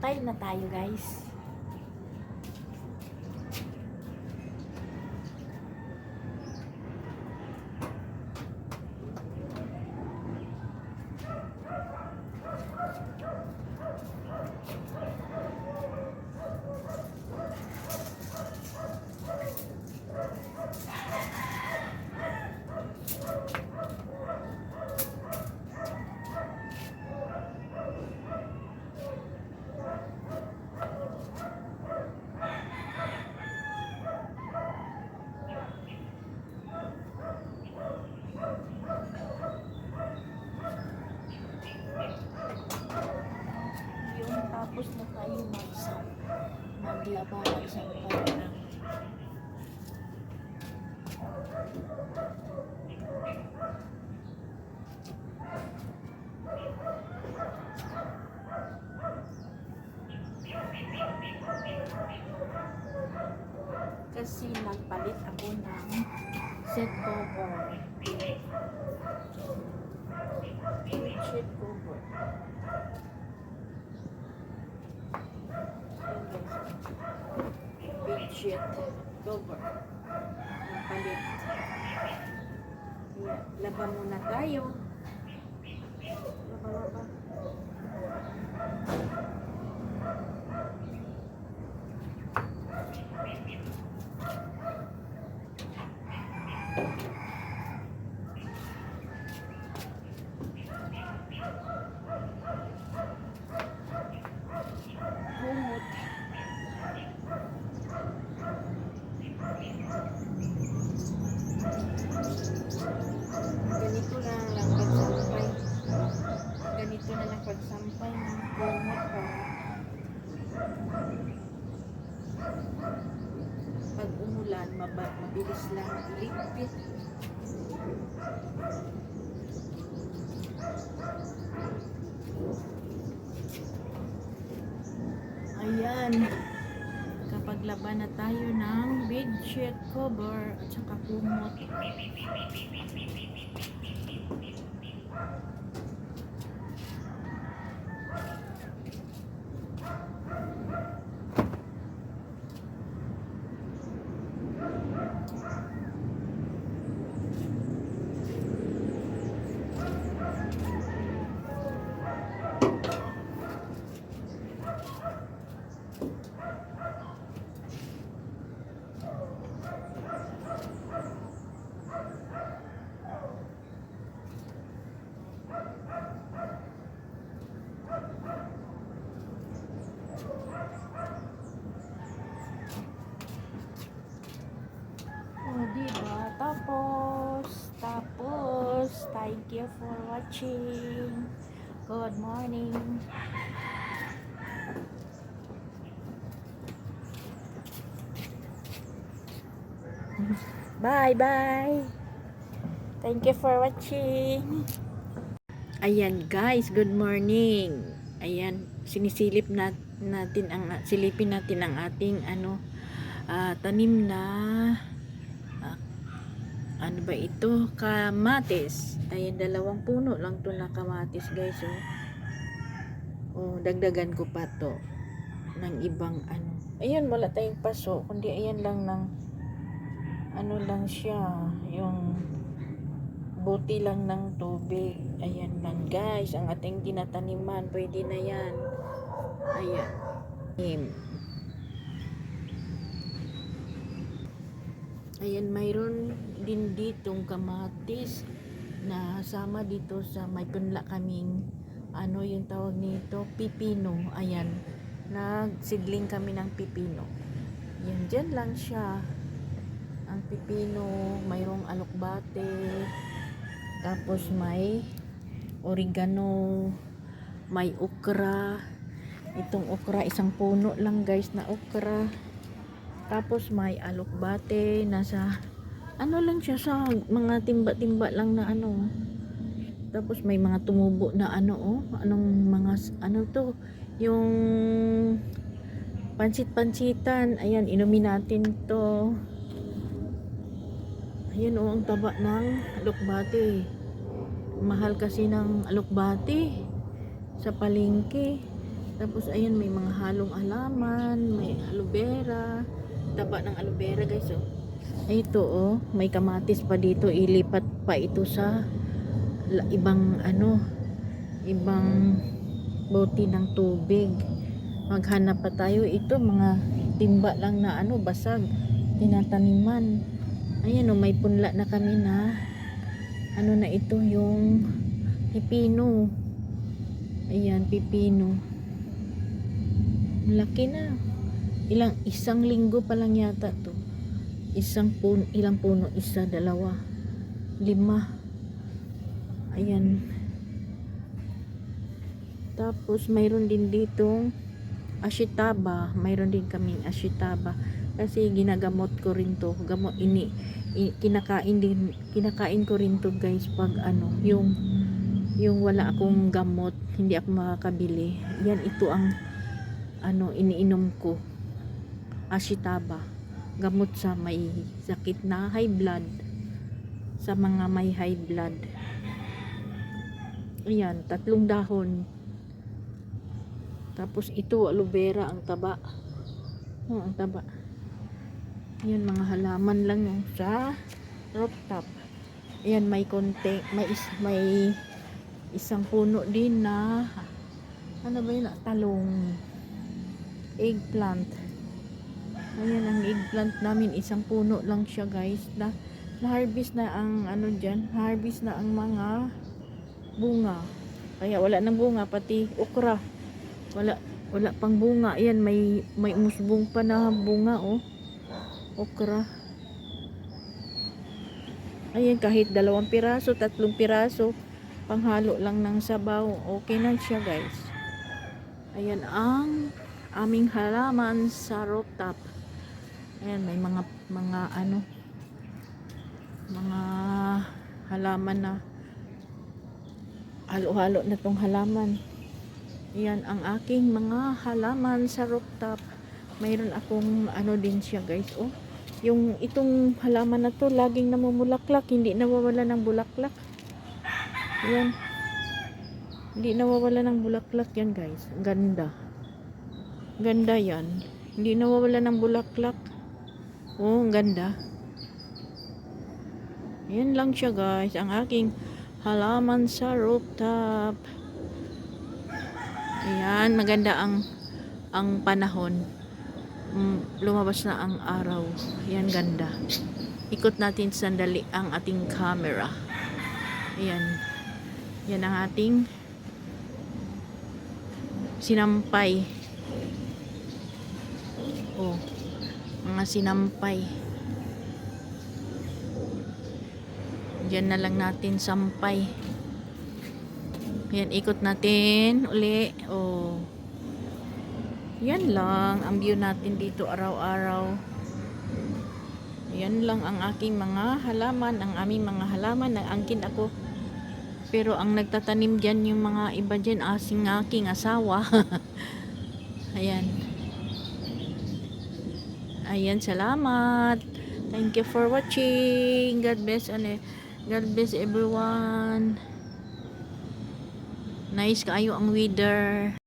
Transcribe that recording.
Kain na tayo, guys. Tapos na tayo maglaba ng isang parang kasi nagpalit ako ng set cover with sheet cover. Big sheet cover ang palit. Laba muna tayo. Laba. Humot. Ganito na lang pagsampay ng kumot ko. Pag umulan, mabilis lang iligpit. Ayan. Kapag laban na tayo ng bed sheet cover at saka kumot. Diba? Tapos, thank you for watching. Good morning. Bye. Thank you for watching. Ayan guys, good morning. Ayan, silipin natin ang ating tanim na ano ba ito? Kamatis. Ayan, 2 puno lang to na kamatis guys. Dagdagan ko pa to ng ibang Ayun, wala tayong paso, kundi ayan lang ng lang siya, yung buti lang ng tubig. Ayan lang guys, ang ating tinataniman, pwede na yan. Ayan. Ayan, mayroon din ditong kamatis na sama dito sa may punla kaming yung tawag nito, pipino. Ayan, nagsidling kami ng pipino. Yan, dyan lang siya ang pipino. Mayroong alokbate, tapos may oregano, may okra. Itong okra, 1 puno lang guys na okra. Tapos may alokbate, nasa lang siya, sa mga timba-timba lang na Tapos may mga tumubo na anong mga to, yung pansit-pansitan. Ayan, inumin natin to. Ayan ang taba ng alokbate. Mahal kasi ng alokbate sa palengke. Tapos ayan, may mga halong halaman, may aloe vera, taba ng aloe vera guys oh. Ito oh, may kamatis pa dito, ilipat pa ito sa ibang ano, ibang bote ng tubig. Maghanap pa tayo, ito mga timba lang na ano, basag, tinataniman. Ayan oh, may punla na kami na ano na ito, yung pipino. Ayan, pipino. Laki na. Isang linggo pa lang yata to. Ilang puno? Isa, dalawa, 5. Ayan. Tapos mayroon din ditong ashitaba. Mayroon din kaming ashitaba. Kasi ginagamot ko rin to. Kinakain ko rin to guys pag ano, yung wala akong gamot, hindi ako makakabili. Yan, ito ang ano, iniinom ko. Ashitaba. Gamot sa may sakit na high blood. Sa mga may high blood. Ayan, 3 dahon. Tapos ito, aloe vera, ang taba. Oh, ang taba. Ayan, mga halaman lang yung sa rooftop. Ayan, may konti, may isang puno din na ano ba yun, talong, eggplant. Ayan ang eggplant namin, isang puno lang siya guys, na-harvest na ang ano dyan, harvest na ang mga bunga, kaya wala nang bunga, pati okra wala pang bunga. Ayan, may umusbong pa na bunga oh, okra. Ayan, kahit 2 piraso, 3 piraso, panghalo lang ng sabaw, okay na siya guys. Ayan ang aming halaman sa rooftop. Ayan, may mga ano, mga halaman na halo-halo na tong halaman. Ayan ang aking mga halaman sa rooftop. Mayroon akong ano din siya guys oh, yung itong halaman na to laging namumulaklak, hindi nawawala ng bulaklak. Ayan, hindi nawawala ng bulaklak yan guys. Ganda yan, hindi nawawala ng bulaklak. Oh, ang ganda. Yan lang siya guys, ang aking halaman sa rooftop. Ayan, maganda ang panahon. Lumabas na ang araw. Ayan, ganda. Ikot natin sandali ang ating camera. Ayan. Yan ang ating sinampay. Oh, mga sinampay. Diyan na lang natin sampay. Yan, ikot natin uli. Oh, yan lang ang view natin dito araw-araw. Yan lang ang aking mga halaman, ang aming mga halaman. Nag-angkin ako, pero ang nagtatanim dyan yung mga iba dyan, aking asawa. Ayan. Ayan, salamat. Thank you for watching. God bless everyone. Nice kaayo ang weather.